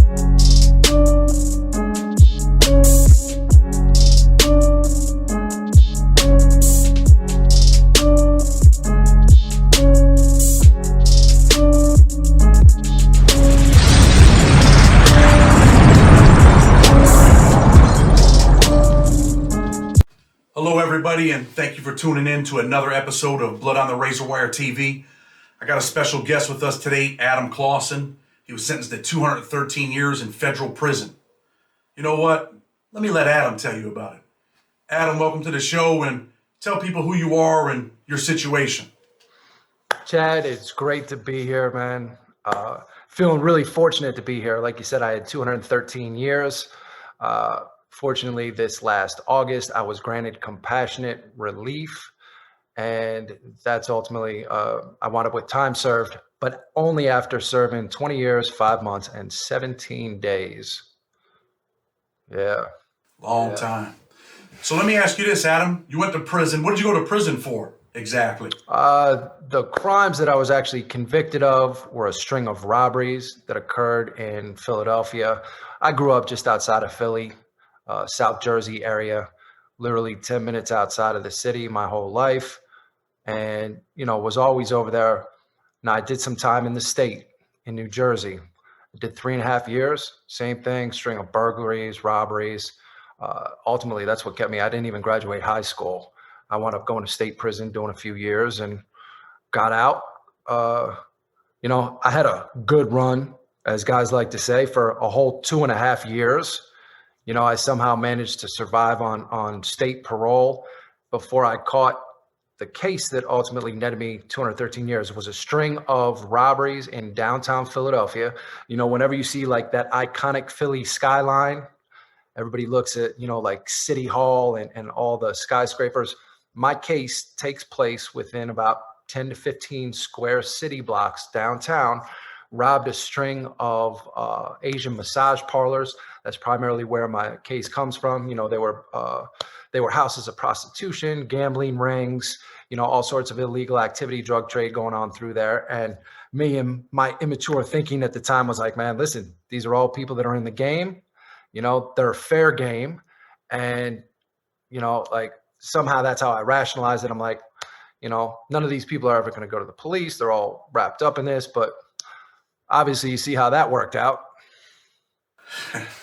Hello, everybody, and thank you for tuning in to another episode of Blood on the Razor Wire TV. I got a special guest with us today, Adam Clausen. He was sentenced to 213 years in federal prison. You know what? Let me let Adam tell you about it. Adam, welcome to the show, and tell people who you are and your situation. Chad, it's great to be here, man. Feeling really fortunate to be here. Like you said, I had 213 years. Fortunately, this last August, I was granted compassionate relief, and that's ultimately, I wound up with time served, but only after serving 20 years, 5 months, and 17 days. Yeah. Long time. So let me ask you this, Adam. You went to prison. What did you go to prison for exactly? The crimes that I was actually convicted of were a string of robberies that occurred in Philadelphia. I grew up just outside of Philly. South Jersey area, literally 10 minutes outside of the city my whole life. And, was always over there. Now, I did some time in the state in New Jersey. I did 3.5 years, same thing, string of burglaries, robberies. Ultimately, that's what kept me. I didn't even graduate high school. I wound up going to state prison, doing a few years, and got out. I had a good run, as guys like to say, for a whole 2.5 years. I somehow managed to survive on state parole before I caught the case that ultimately netted me 213 years. It was a string of robberies in downtown Philadelphia. Whenever you see like that iconic Philly skyline, everybody looks at, like City Hall and all the skyscrapers. My case takes place within about 10 to 15 square city blocks downtown. Robbed a string of Asian massage parlors. That's primarily where my case comes from. They were houses of prostitution, gambling rings, all sorts of illegal activity, drug trade going on through there. And me and my immature thinking at the time was like, man, listen, these are all people that are in the game. They're fair game. And, like somehow that's how I rationalized it. I'm like, none of these people are ever going to go to the police. They're all wrapped up in this, but obviously, you see how that worked out.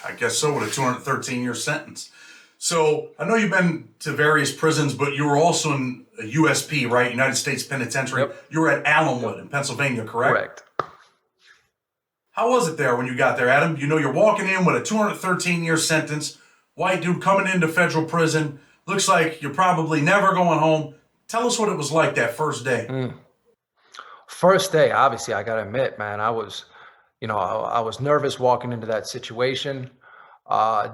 I guess so, with a 213-year sentence. So I know you've been to various prisons, but you were also in a USP, right? United States Penitentiary. Yep. You were at Allenwood in Pennsylvania, correct? Correct. How was it there when you got there, Adam? You're walking in with a 213-year sentence, white dude coming into federal prison. Looks like you're probably never going home. Tell us what it was like that first day. First day, obviously, I got to admit, man, I was nervous walking into that situation.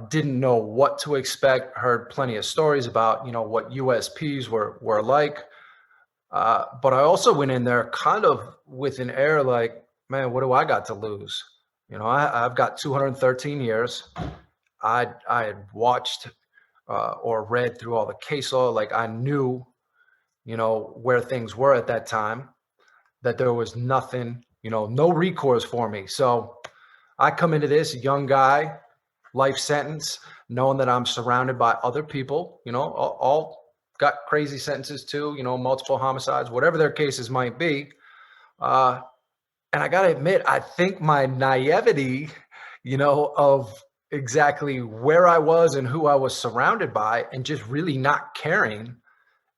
Didn't know what to expect. Heard plenty of stories about, what USPs were like. But I also went in there kind of with an air like, man, what do I got to lose? I've got 213 years. I had watched or read through all the case law. Like I knew, where things were at that time, that there was nothing, no recourse for me. So I come into this young guy, life sentence, knowing that I'm surrounded by other people, all got crazy sentences too, multiple homicides, whatever their cases might be. And I got to admit, I think my naivety, of exactly where I was and who I was surrounded by and just really not caring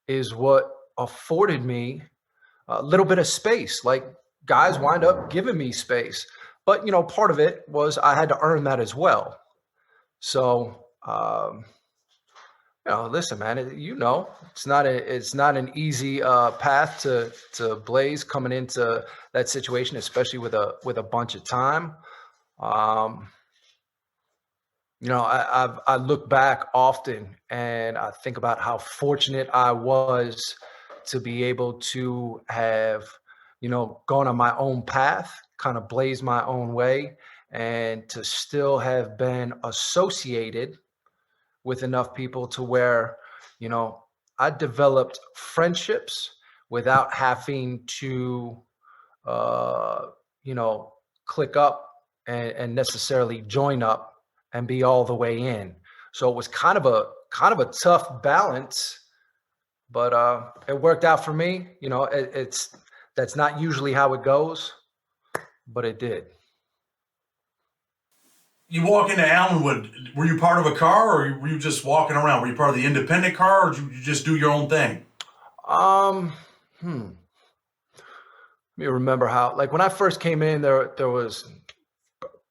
is what afforded me a little bit of space. Like guys wind up giving me space, but part of it was I had to earn that as well. So, listen, man, it's not an easy path to blaze coming into that situation, especially with a bunch of time. I look back often and I think about how fortunate I was to be able to have, gone on my own path, kind of blazed my own way, and to still have been associated with enough people to where, I developed friendships without having to, click up and necessarily join up and be all the way in. So it was kind of a tough balance, but it worked out for me. It's that's not usually how it goes, but it did. You walk into Allenwood. Were you part of a car, or were you just walking around? Were you part of the independent car, or did you just do your own thing? Um, hmm. Let me remember how. Like when I first came in, there was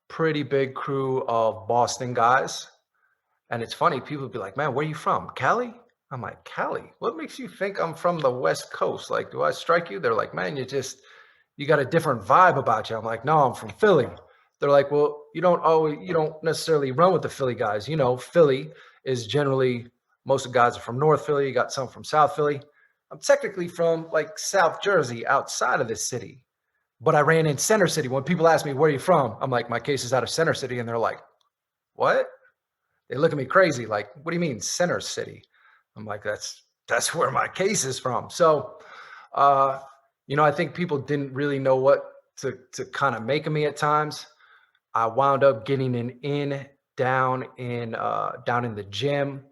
pretty big crew of Boston guys. And it's funny, people be like, "Man, where you from? Cali?" I'm like, "Cali? What makes you think I'm from the West Coast? Like, do I strike you?" They're like, "Man, you got a different vibe about you." I'm like, "No, I'm from Philly." They're like, "Well, you don't necessarily run with the Philly guys. Philly is generally most of the guys are from North Philly. You got some from South Philly. I'm technically from like South Jersey, outside of this city, but I ran in Center City. When people ask me where are you from, I'm like, my case is out of Center City, and they're like, what? They look at me crazy, like, what do you mean Center City? I'm like, that's where my case is from. So, uh, I think people didn't really know what to kind of make of me at times. I wound up getting an in down in the gym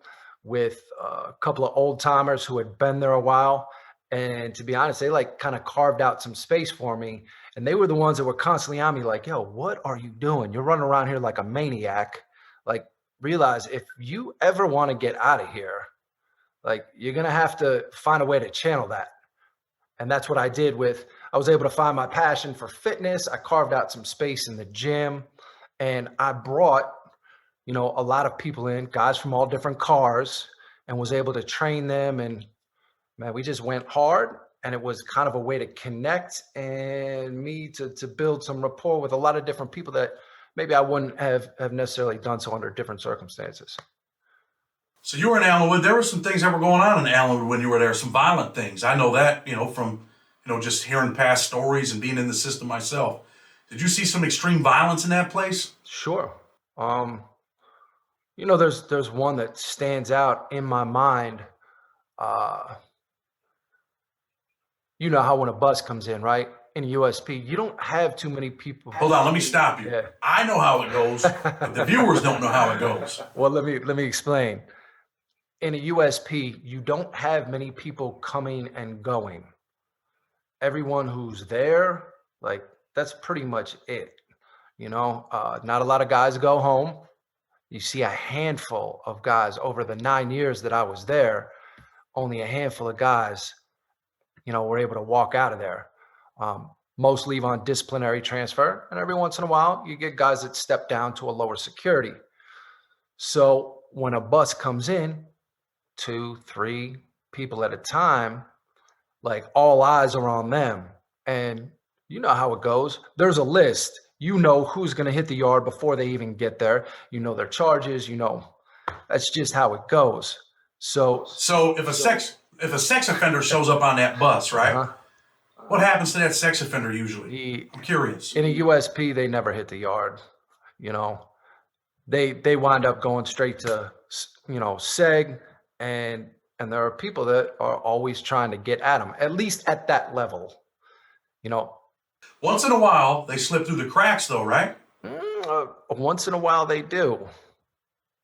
with a couple of old timers who had been there a while. And to be honest, they like kind of carved out some space for me. And they were the ones that were constantly on me, like, "Yo, what are you doing? You're running around here like a maniac. Like, realize if you ever want to get out of here, like, you're going to have to find a way to channel that." And that's what I did I was able to find my passion for fitness. I carved out some space in the gym, and I brought, a lot of people in, guys from all different cars, and was able to train them. And man, we just went hard, and it was kind of a way to connect and me to build some rapport with a lot of different people that maybe I wouldn't have necessarily done so under different circumstances. So you were in Allenwood. There were some things that were going on in Allenwood when you were there. Some violent things. I know that, from just hearing past stories and being in the system myself. Did you see some extreme violence in that place? Sure. There's one that stands out in my mind. Uh, you know how when a bus comes in, right? In USP, you don't have too many people. Hold on, let me stop you. Yeah. I know how it goes, but the viewers don't know how it goes. Well, let me explain. In a USP, you don't have many people coming and going. Everyone who's there, like, that's pretty much it. Not a lot of guys go home. You see a handful of guys over the 9 years that I was there. Only a handful of guys, were able to walk out of there. Most leave on disciplinary transfer, and every once in a while, you get guys that step down to a lower security. So when a bus comes in, 2, 3 people at a time, like, all eyes are on them. And you know how it goes. There's a list. You know who's going to hit the yard before they even get there. You know their charges. That's just how it goes. So if a sex offender shows up on that bus, right? uh What happens to that sex offender usually? I'm curious. in a USP, they never hit the yard. You know, they wind up going straight to seg, and there are people that are always trying to get at them, at least at that level. You know, Once in a while, they slip through the cracks, though, right? once in a while they do.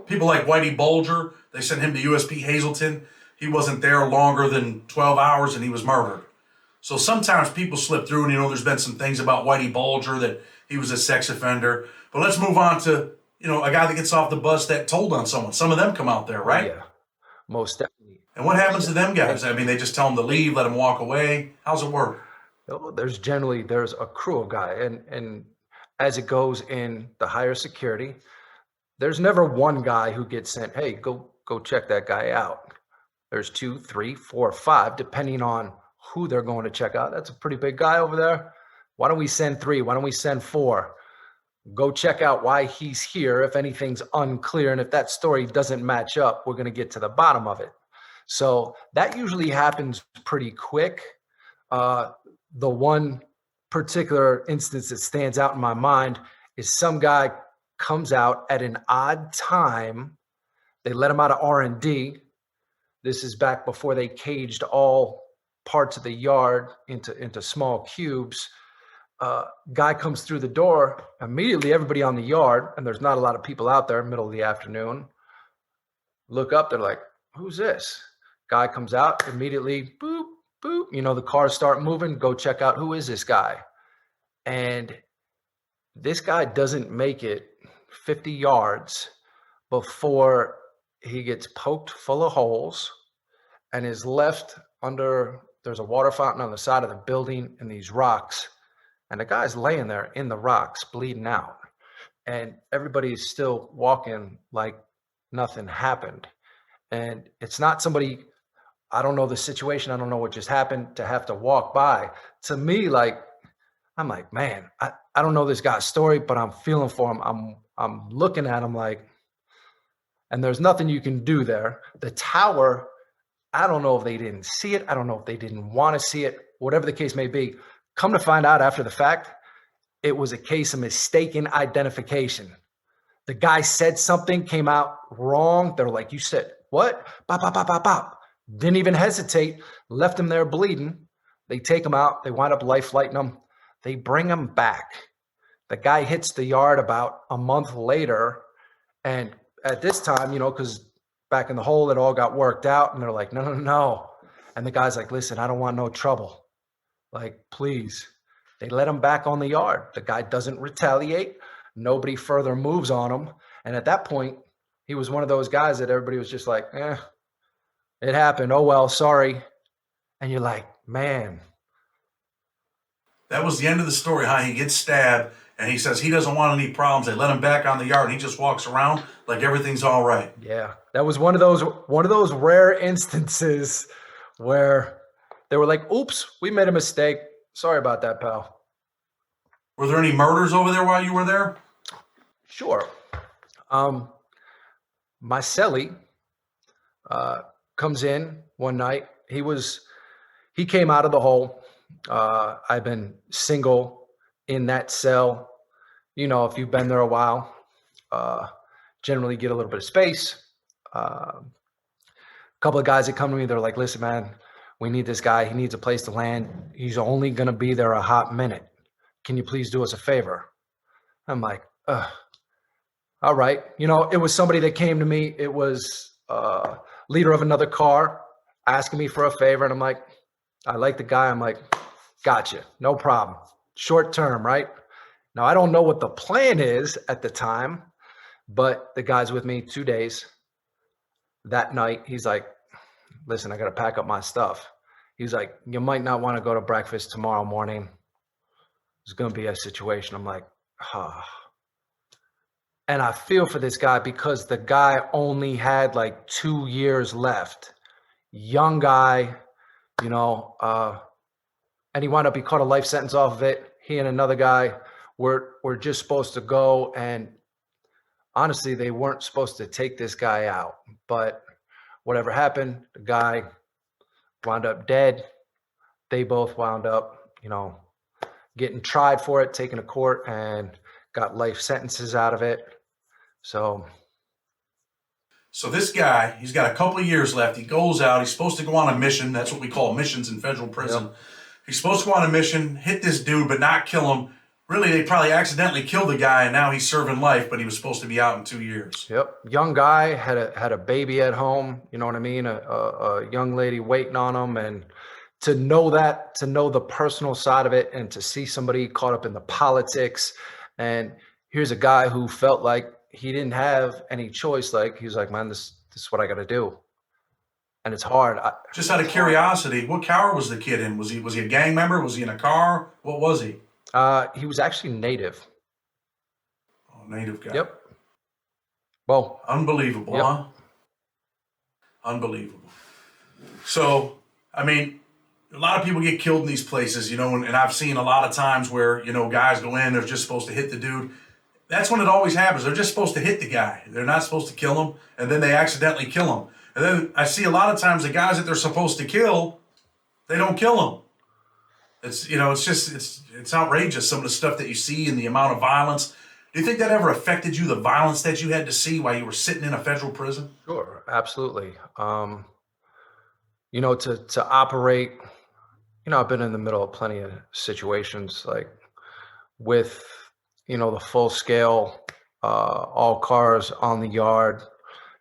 People like Whitey Bulger, they sent him to USP Hazleton. He wasn't there longer than 12 hours and he was murdered. So sometimes people slip through, and there's been some things about Whitey Bulger that he was a sex offender. But let's move on to, a guy that gets off the bus that told on someone. Some of them come out there, right? Yeah, most definitely. And what happens to them guys? I mean, they just tell them to leave, let them walk away. How's it work? There's a crew of guy, and as it goes in the higher security, there's never one guy who gets sent, "Hey, go check that guy out." There's 2, 3, 4, 5, depending on who they're going to check out. That's a pretty big guy over there. Why don't we send 3? Why don't we send 4? Go check out why he's here. If anything's unclear, and if that story doesn't match up, we're going to get to the bottom of it. So that usually happens pretty quick. The one particular instance that stands out in my mind is some guy comes out at an odd time. They let him out of R&D. This is back before they caged all parts of the yard into small cubes. Guy comes through the door. Immediately, everybody on the yard, and there's not a lot of people out there, middle of the afternoon, look up. They're like, who's this? Guy comes out immediately, boop, boop. The cars start moving. Go check out who is this guy. And this guy doesn't make it 50 yards before he gets poked full of holes and is left under. There's a water fountain on the side of the building and these rocks. And the guy's laying there in the rocks, bleeding out. And everybody's still walking like nothing happened. And it's not somebody, I don't know the situation, I don't know what just happened, to have to walk by. To me, I'm like, man, I don't know this guy's story, but I'm feeling for him. I'm looking at him like, and there's nothing you can do there. The tower, I don't know if they didn't see it. I don't know if they didn't want to see it, whatever the case may be. Come to find out after the fact, it was a case of mistaken identification. The guy said something, came out wrong. They're like, you said what? Bop, bop, bop, bop, bop. Didn't even hesitate, left him there bleeding. They take him out. They wind up life flighting him. They bring him back. The guy hits the yard about a month later. And at this time, because back in the hole, it all got worked out. And they're like, no, no, no. And the guy's like, listen, I don't want no trouble. Like, please. They let him back on the yard. The guy doesn't retaliate. Nobody further moves on him. And at that point, he was one of those guys that everybody was just like, it happened. Oh, well, sorry. And you're like, man. That was the end of the story, huh? He gets stabbed, and he says he doesn't want any problems. They let him back on the yard, and he just walks around like everything's all right. Yeah, that was one of those rare instances where they were like, oops, we made a mistake. Sorry about that, pal. Were there any murders over there while you were there? Sure. My cellie comes in one night. He came out of the hole. I've been single in that cell. If you've been there a while, generally get a little bit of space. A couple of guys that come to me, they're like, listen, man, we need this guy. He needs a place to land. He's only going to be there a hot minute. Can you please do us a favor? I'm like, all right. It was somebody that came to me. It was leader of another car asking me for a favor. And I'm like, I like the guy. I'm like, gotcha. No problem. Short term, right? Now, I don't know what the plan is at the time, but the guy's with me 2 days. That night, he's like, listen, I got to pack up my stuff. He's like, you might not want to go to breakfast tomorrow morning. There's going to be a situation. I'm like, And I feel for this guy because the guy only had like 2 years left. Young guy, and he wound up, he caught a life sentence off of it. He and another guy were just supposed to go, and honestly, they weren't supposed to take this guy out. But whatever happened, the guy wound up dead. They both wound up, getting tried for it, taken to court, and got life sentences out of it. So this guy, he's got a couple of years left. He goes out. He's supposed to go on a mission. That's what we call missions in federal prison. Yep. He's supposed to go on a mission, hit this dude, but not kill him. Really, they probably accidentally killed the guy, and now he's serving life, but he was supposed to be out in 2 years. Yep. Young guy, had a baby at home, you know what I mean? A young lady waiting on him. And to know the personal side of it, and to see somebody caught up in the politics. And here's a guy who felt like he didn't have any choice. Like, he was like, man, this is what I got to do. And it's hard. Just out of curiosity, what car was the kid in? Was he a gang member? Was he in a car? What was he? He was actually native. Oh, native guy. Yep. Well, unbelievable, yep. Huh? Unbelievable. So, I mean, a lot of people get killed in these places, and I've seen a lot of times where, guys go in, they're just supposed to hit the dude. That's when it always happens. They're just supposed to hit the guy. They're not supposed to kill him, and then they accidentally kill him. And then I see a lot of times the guys that they're supposed to kill, they don't kill them. It's it's outrageous, some of the stuff that you see and the amount of violence. Do you think that ever affected you, the violence that you had to see while you were sitting in a federal prison? Sure, absolutely. To operate, I've been in the middle of plenty of situations. Like, with, the full scale, all cars on the yard,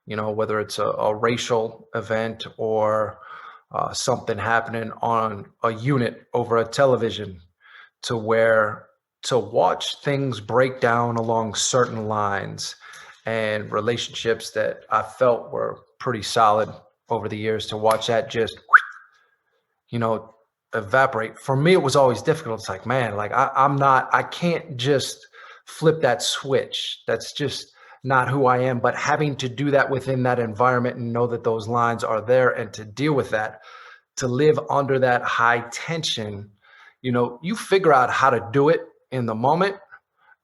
whether it's a racial event or something happening on a unit over a television, to where to watch things break down along certain lines and relationships that I felt were pretty solid over the years, to watch that just, you know, evaporate. For me, it was always difficult. It's like, man, like I can't just flip that switch. That's just not who I am. But having to do that within that environment and know that those lines are there and to deal with that, to live under that high tension, you figure out how to do it in the moment.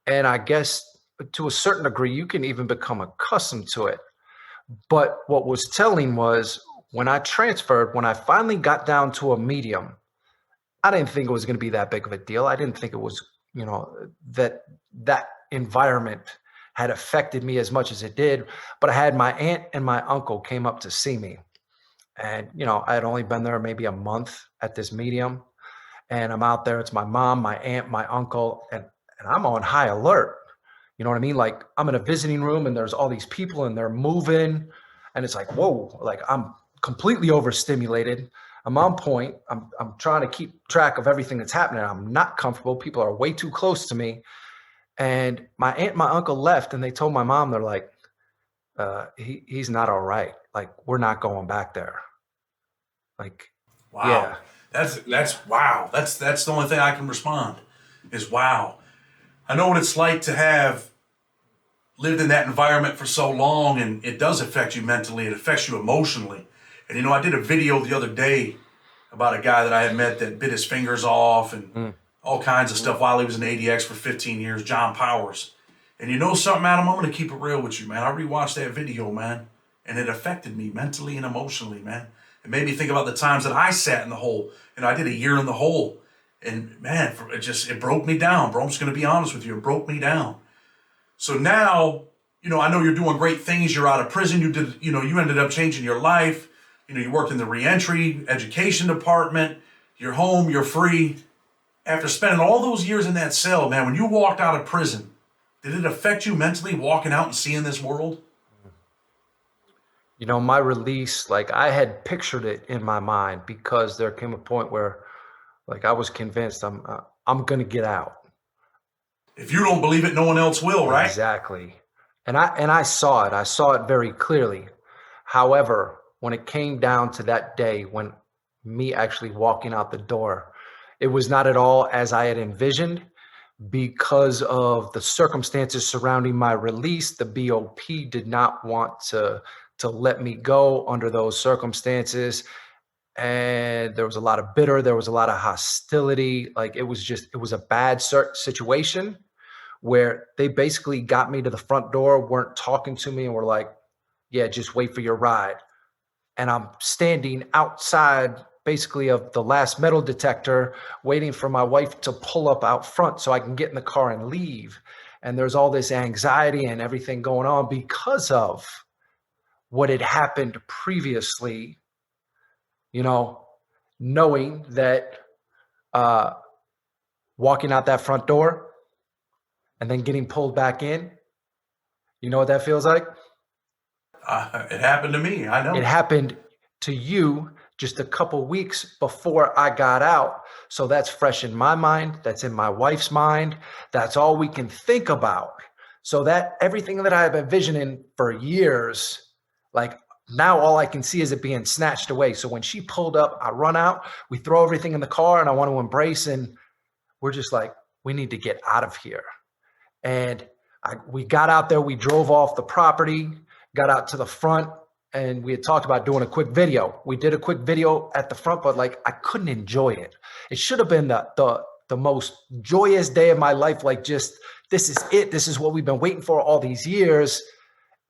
And I guess to a certain degree, you can even become accustomed to it. But what was telling was when I transferred, when I finally got down to a medium, I didn't think it was going to be that big of a deal. I didn't think it was, that that environment had affected me as much as it did. But I had my aunt and my uncle came up to see me. And, I had only been there maybe a month at this medium. And I'm out there. It's my mom, my aunt, my uncle, and I'm on high alert. You know what I mean? Like I'm in a visiting room and there's all these people and they're moving. And it's like, whoa, like I'm completely overstimulated. I'm on point. I'm trying to keep track of everything that's happening. I'm not comfortable. People are way too close to me. And my aunt and my uncle left and they told my mom, they're like, he's not all right. Like, we're not going back there. Like, Wow. yeah, That's wow. That's the only thing I can respond is wow. I know what it's like to have lived in that environment for so long, and it does affect you mentally. It affects you emotionally. And I did a video the other day about a guy that I had met that bit his fingers off and all kinds of stuff while he was in ADX for 15 years, John Powers. And you know something, Adam? I'm going to keep it real with you, man. I rewatched that video, man, and it affected me mentally and emotionally, man. It made me think about the times that I sat in the hole. I did a year in the hole. And, man, it broke me down, bro. I'm just going to be honest with you. It broke me down. So now, I know you're doing great things. You're out of prison. You ended up changing your life. You worked in the reentry education department. You're home. You're free. After spending all those years in that cell, man, when you walked out of prison, did it affect you mentally walking out and seeing this world? My release, like I had pictured it in my mind because there came a point where, like, I was convinced I'm gonna get out. If you don't believe it, no one else will, right? Exactly. And I saw it. I saw it very clearly. However, when it came down to that day when me actually walking out the door, it was not at all as I had envisioned because of the circumstances surrounding my release. The BOP did not want to let me go under those circumstances. And there was a lot of there was a lot of hostility. Like it was a bad situation where they basically got me to the front door, weren't talking to me, and were like, yeah, just wait for your ride. And I'm standing outside basically of the last metal detector, waiting for my wife to pull up out front so I can get in the car and leave. And there's all this anxiety and everything going on because of what had happened previously, knowing that walking out that front door and then getting pulled back in, you know what that feels like? It happened to me. I know. It happened to you just a couple weeks before I got out. So that's fresh in my mind. That's in my wife's mind. That's all we can think about. So that everything that I've been envisioning for years, like now all I can see is it being snatched away. So when she pulled up, I run out, we throw everything in the car and I want to embrace, and we're just like, we need to get out of here. And we got out there, we drove off the property, got out to the front, and we had talked about doing a quick video. We did a quick video at the front, but like I couldn't enjoy it. It should have been the most joyous day of my life. Like just, this is it. This is what we've been waiting for all these years.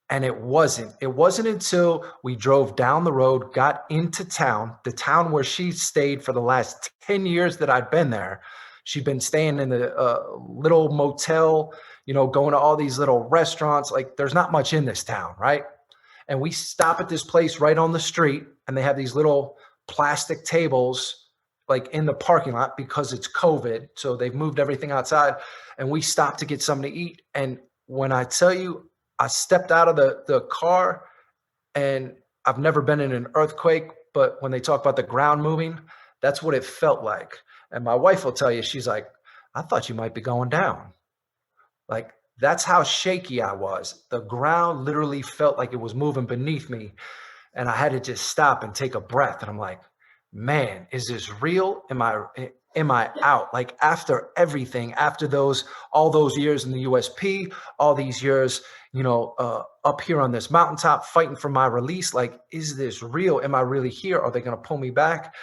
And it wasn't. It wasn't until we drove down the road, got into town, the town where she stayed for the last 10 years that I'd been there. She'd been staying in the little motel, going to all these little restaurants. Like there's not much in this town, right? And we stop at this place right on the street and they have these little plastic tables, like in the parking lot because it's COVID. So they've moved everything outside, and we stopped to get something to eat. And when I tell you, I stepped out of the car, and I've never been in an earthquake, but when they talk about the ground moving, that's what it felt like. And my wife will tell you, she's like, I thought you might be going down. Like, that's how shaky I was. The ground literally felt like it was moving beneath me. And I had to just stop and take a breath. And I'm like, man, is this real? Am I out? Like, after everything, after all those years in the USP, all these years, up here on this mountaintop fighting for my release, like, is this real? Am I really here? Are they going to pull me back?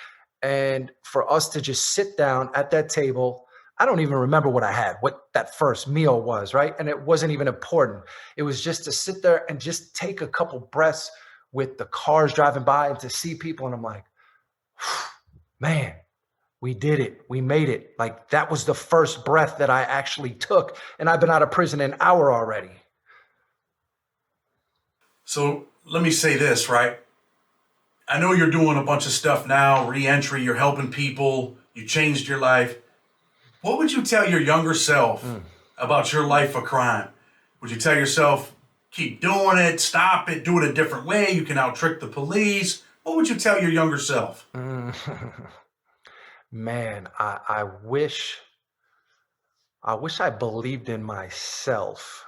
And for us to just sit down at that table, I don't even remember what I had, what that first meal was, right? And it wasn't even important. It was just to sit there and just take a couple breaths with the cars driving by and to see people. And I'm like, man, we did it. We made it. Like, that was the first breath that I actually took. And I've been out of prison an hour already. So let me say this, right? I know you're doing a bunch of stuff now, re-entry, you're helping people, you changed your life. What would you tell your younger self about your life of crime? Would you tell yourself, keep doing it, stop it, do it a different way, you can out-trick the police? What would you tell your younger self? Man, I wish I believed in myself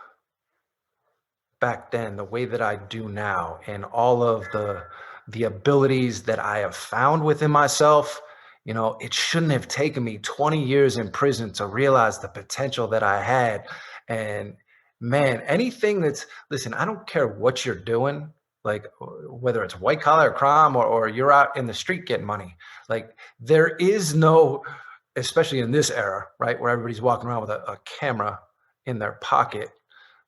back then the way that I do now, and all of the abilities that I have found within myself. It shouldn't have taken me 20 years in prison to realize the potential that I had. And man, listen, I don't care what you're doing, like whether it's white collar crime or you're out in the street getting money. Like, there is no, especially in this era, right, where everybody's walking around with a camera in their pocket.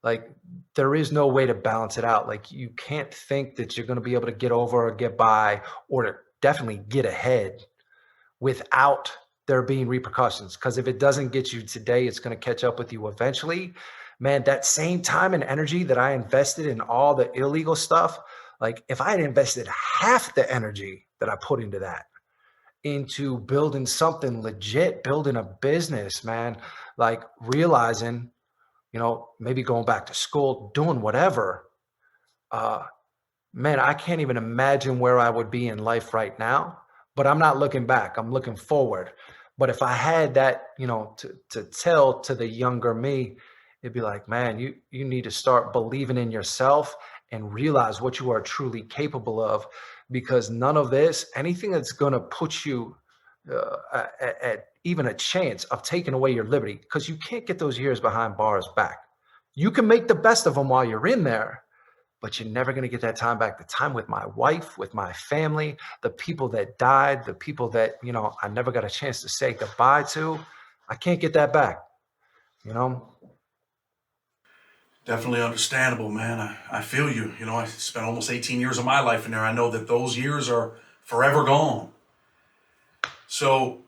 Like, there is no way to balance it out. Like, you can't think that you're going to be able to get over or get by or to definitely get ahead without there being repercussions. Because if it doesn't get you today, it's going to catch up with you eventually. Man, that same time and energy that I invested in all the illegal stuff, like, if I had invested half the energy that I put into that, into building something legit, building a business, man, like realizing, maybe going back to school, doing whatever, uh, man, I can't even imagine where I would be in life right now. But I'm not looking back. I'm looking forward. But if I had that, to tell to the younger me, it'd be like, man, you need to start believing in yourself and realize what you are truly capable of, because none of this, anything that's going to put you at even a chance of taking away your liberty, because you can't get those years behind bars back. You can make the best of them while you're in there, but you're never going to get that time back. The time with my wife, with my family, the people that died, the people that, I never got a chance to say goodbye to. I can't get that back, Definitely understandable, man. I feel you. I spent almost 18 years of my life in there. I know that those years are forever gone. So,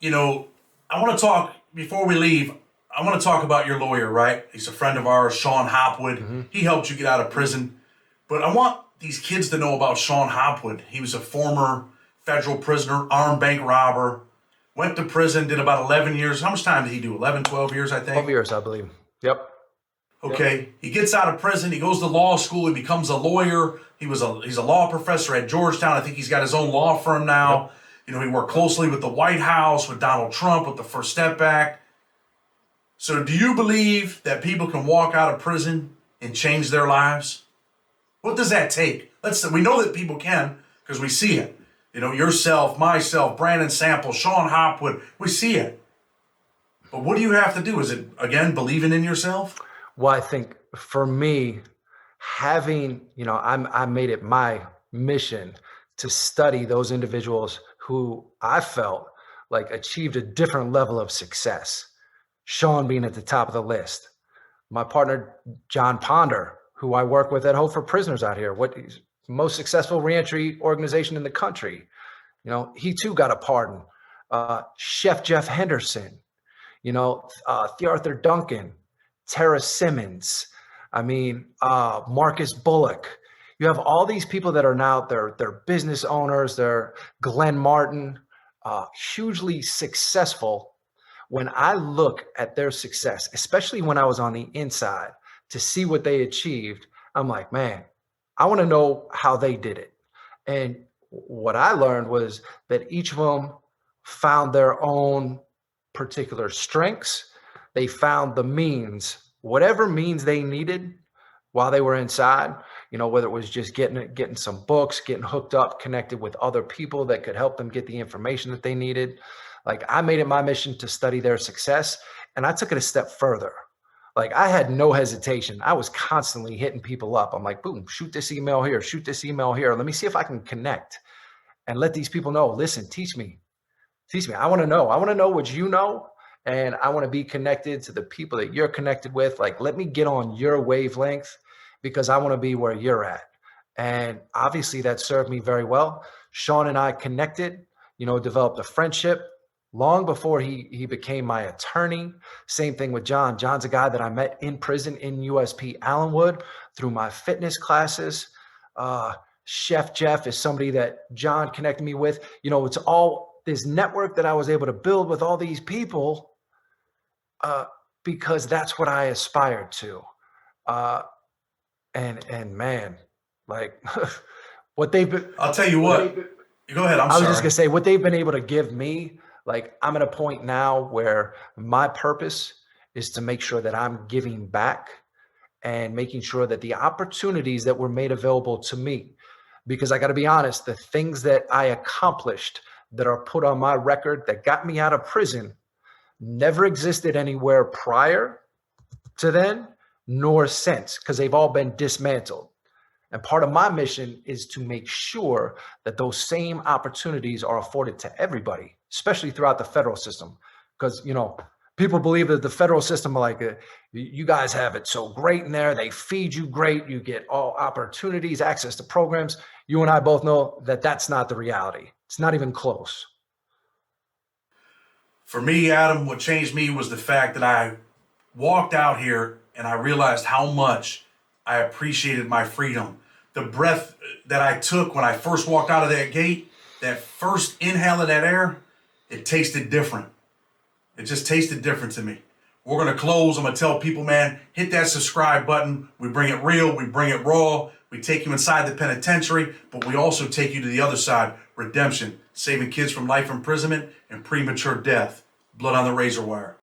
I want to talk, before we leave, I want to talk about your lawyer, right? He's a friend of ours, Sean Hopwood. Mm-hmm. He helped you get out of prison. But I want these kids to know about Sean Hopwood. He was a former federal prisoner, armed bank robber, went to prison, did about 11 years. How much time did he do? 11, 12 years, I think? 12 years, I believe. Yep. Okay. Yep. He gets out of prison. He goes to law school. He becomes a lawyer. He's a law professor at Georgetown. I think he's got his own law firm now. Yep. He worked closely with the White House, with Donald Trump, with the First Step Act. So do you believe that people can walk out of prison and change their lives? What does that take? We know that people can, because we see it. Yourself, myself, Brandon Sample, Sean Hopwood, we see it. But what do you have to do? Is it, again, believing in yourself? Well, I think for me, having, I made it my mission to study those individuals who I felt like achieved a different level of success. Sean being at the top of the list. My partner, John Ponder, who I work with at Hope for Prisoners out here, what is the most successful reentry organization in the country. He too got a pardon. Chef Jeff Henderson, Arthur Duncan, Tara Simmons, Marcus Bullock. You have all these people that are now, they're business owners, they're Glenn Martin, hugely successful, when I look at their success, especially when I was on the inside, to see what they achieved, I'm like, man, I want to know how they did it. And what I learned was that each of them found their own particular strengths. They found the means, whatever means they needed while they were inside, whether it was just getting some books, getting hooked up, connected with other people that could help them get the information that they needed. Like, I made it my mission to study their success, and I took it a step further. Like, I had no hesitation. I was constantly hitting people up. I'm like, boom, shoot this email here, shoot this email here. Let me see if I can connect and let these people know, listen, teach me. Teach me. I want to know. I want to know what you know. And I want to be connected to the people that you're connected with. Like, let me get on your wavelength because I want to be where you're at. And obviously that served me very well. Sean and I connected, developed a friendship long before he became my attorney. Same thing with John. John's a guy that I met in prison in USP Allenwood through my fitness classes. Chef Jeff is somebody that John connected me with. It's all this network that I was able to build with all these people because that's what I aspired to. And man, like what they've been. I'll tell you what. Go ahead. I was just gonna say what they've been able to give me. Like, I'm at a point now where my purpose is to make sure that I'm giving back and making sure that the opportunities that were made available to me, because I got to be honest, the things that I accomplished that are put on my record that got me out of prison never existed anywhere prior to then, nor since, because they've all been dismantled. And part of my mission is to make sure that those same opportunities are afforded to everybody, especially throughout the federal system. Because, people believe that the federal system, like, you guys have it so great in there. They feed you great. You get all opportunities, access to programs. You and I both know that that's not the reality. It's not even close. For me, Adam, what changed me was the fact that I walked out here and I realized how much I appreciated my freedom. The breath that I took when I first walked out of that gate, that first inhale of that air, it tasted different. It just tasted different to me. We're going to close. I'm going to tell people, man, hit that subscribe button. We bring it real. We bring it raw. We take you inside the penitentiary, but we also take you to the other side, redemption, saving kids from life imprisonment and premature death. Blood on the razor wire.